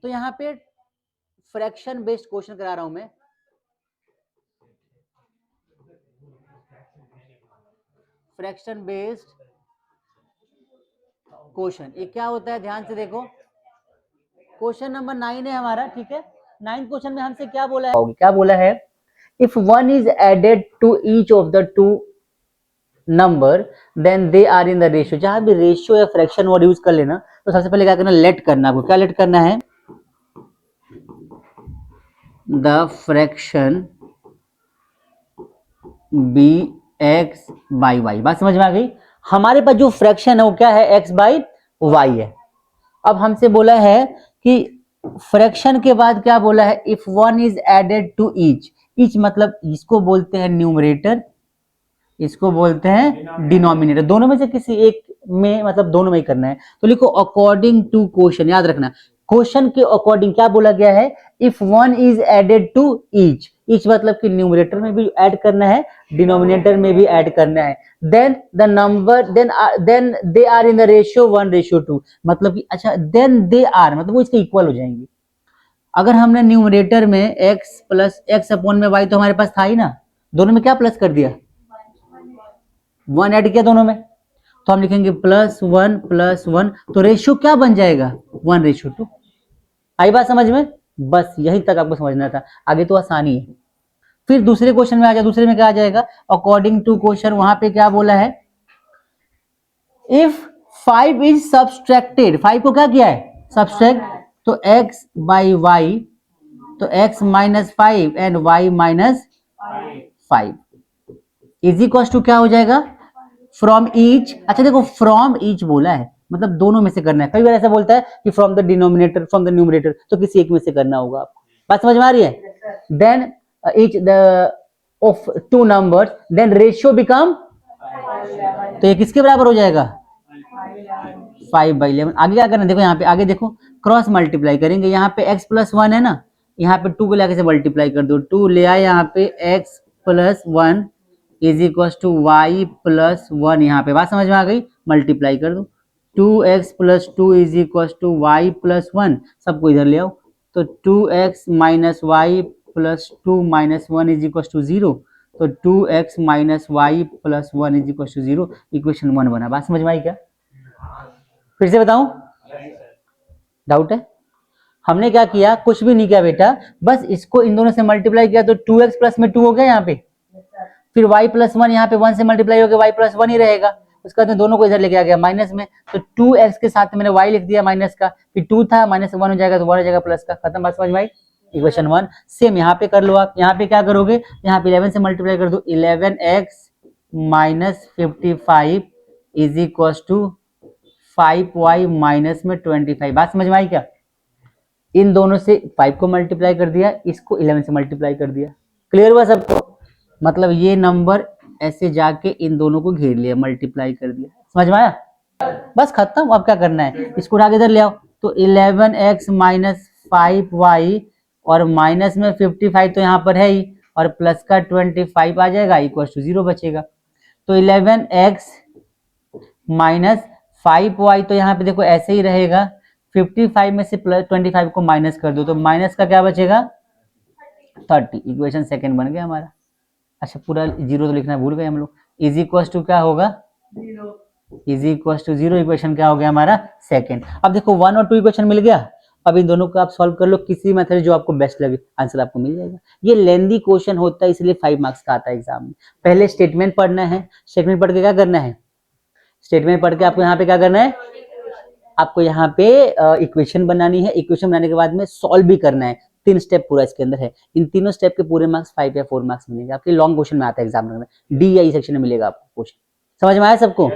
तो यहाँ पे फ्रैक्शन बेस्ड क्वेश्चन करा रहा हूं मैं। फ्रैक्शन बेस्ड क्वेश्चन, ये क्या होता है ध्यान से देखो। क्वेश्चन नंबर 9 है हमारा, ठीक है। 9 क्वेश्चन में हमसे क्या बोला है, क्या बोला है, if one is added to each of the two number then they are in the ratio. जहां भी रेशियो या फ्रैक्शन वर्ड यूज कर लेना तो सबसे पहले क्या करना, लेट करना। आपको क्या लेट करना है, the fraction be x by y. बात समझ में आ गई। हमारे पास जो फ्रैक्शन है वो क्या है, एक्स बाई वाई है। अब हमसे बोला है कि फ्रैक्शन के बाद क्या बोला है, if one is added to each. Each मतलब इसको बोलते हैं न्यूमरेटर, इसको बोलते हैं डिनोमिनेटर। दोनों में से किसी एक में, मतलब दोनों में ही करना है। तो लिखो अकॉर्डिंग टू क्वेश्चन, याद रखना क्वेश्चन के अकॉर्डिंग क्या बोला गया है, if one is added to each. Each मतलब कि न्यूमरेटर में भी ऐड करना है, डिनोमिनेटर में भी ऐड करना है। Then the number then they are in the ratio 1:2। मतलब कि अच्छा, देन दे आर मतलब वो इसके इक्वल हो जाएंगे। अगर हमने न्यूमरेटर में x प्लस एक्स अपॉन में y, तो हमारे पास था ही ना, दोनों में क्या प्लस कर दिया, 1 ऐड किया दोनों में, तो हम लिखेंगे +1 तो रेशियो क्या बन जाएगा, 1:2। आई बात समझ में, बस यही तक आपको समझना था, आगे तो आसानी है। फिर दूसरे क्वेश्चन में आ जाए, दूसरे में क्या आ जाएगा, अकॉर्डिंग टू क्वेश्चन। वहां पे क्या बोला है, इफ 5 इज सब्सट्रैक्टेड, 5 को क्या किया है, सब्सट्रैक्ट, तो x बाई वाई, तो x -5 and y -5 is equal to क्या हो जाएगा, फ्रॉम ईच। अच्छा देखो, फ्रॉम ईच बोला है, मतलब दोनों में से करना है। कई बार ऐसा बोलता है कि from the denominator, from the numerator, तो किसी एक में से करना होगा आपको। बात समझ में आ रही है। Then each the of two numbers, then ratio become, तो ये किसके बराबर हो जाएगा, 5/11। आगे क्या करना है, देखो यहाँ पे आगे देखो, क्रॉस मल्टीप्लाई करेंगे। यहाँ पे x + 1 है ना, यहाँ पे 2 को लेकर से मल्टीप्लाई कर दो, 2 ले आए यहाँ पे, x + 1 is equal to y + 1। यहाँ पे बात समझ में आ गई, मल्टीप्लाई कर दो, 2x + 2 is equal to y + 1, सबको इधर ले आओ, तो 2x - y + 2 - 1 is equal to 0, तो 2x - y + 1 is equal to 0, equation 1 बना। बात समझ में आई क्या, फिर से बताऊं, डाउट है। हमने क्या किया, कुछ भी नहीं किया बेटा, बस इसको इन दोनों से मल्टीप्लाई किया, तो 2x प्लस में 2 हो गया यहाँ पे, फिर y + 1 यहाँ पे 1 से मल्टीप्लाई हो गया, y + 1 ही रहेगा। उसके बाद दोनों को इधर लेके आ गया माइनस में, तो 2x के साथ मैंने y लिख दिया माइनस का, फिर 2 था -1 हो जाएगा, तो 1 हो जाएगा प्लस का, खत्म। बात समझ में आई, इक्वेशन 1। सेम यहाँ पे कर लो आप, यहाँ पे क्या करोगे, यहाँ पे 11 से मल्टीप्लाई कर दो, 11x - 55 is equal to 5y - 25। बात समझ में आई क्या, इन दोनों से 5 को मल्टीप्लाई कर दिया, इसको 11 से मल्टीप्लाई कर दिया, क्लियर हुआ सबको। मतलब ये नंबर ऐसे जाके इन दोनों को घेर लिया, मल्टीप्लाई कर दिया, समझ में आया, बस खत्म। अब क्या करना है, इसको उठा के इधर ले आओ, तो 11x - 5y और माइनस में 55 तो यहाँ पर है ही, और प्लस का 25 आ जाएगा, इक्वल टू 0 बचेगा। तो 11x - 5y, तो यहाँ पे देखो ऐसे ही रहेगा, 55 में से प्लस 25 को माइनस कर दो, तो माइनस का क्या बचेगा, 30। इक्वेशन सेकंड बन गया हमारा। अच्छा, पूरा 0 तो लिखना भूल गए हम लोग। इज इक्वल टू क्या होगा, 0, इज इक्वल टू 0, इक्वेशन क्या हो गया हमारा, सेकंड। अब देखो 1 और 2 इक्वेशन मिल गया, अब इन दोनों को आप सॉल्व कर लो, किसी मेथड जो आपको बेस्ट लगे, आंसर आपको मिल जाएगा। ये लेंदी क्वेश्चन होता है, इसलिए 5 मार्क्स का आता है एग्जाम में। पहले स्टेटमेंट पढ़ना है, स्टेटमेंट पढ़ के क्या करना है, स्टेटमेंट पढ़ के आपको यहाँ पे क्या करना है, आपको यहाँ पे इक्वेशन बनानी है, इक्वेशन बनाने के बाद में सॉल्व भी करना है। 3 स्टेप पूरा इसके अंदर है, इन तीनों स्टेप के पूरे मार्क्स 5 या 4 मार्क्स मिलेंगे आपके। लॉन्ग क्वेश्चन में आता है एग्जाम में, डी या ई सेक्शन में मिलेगा आपको क्वेश्चन। समझ में आया सबको।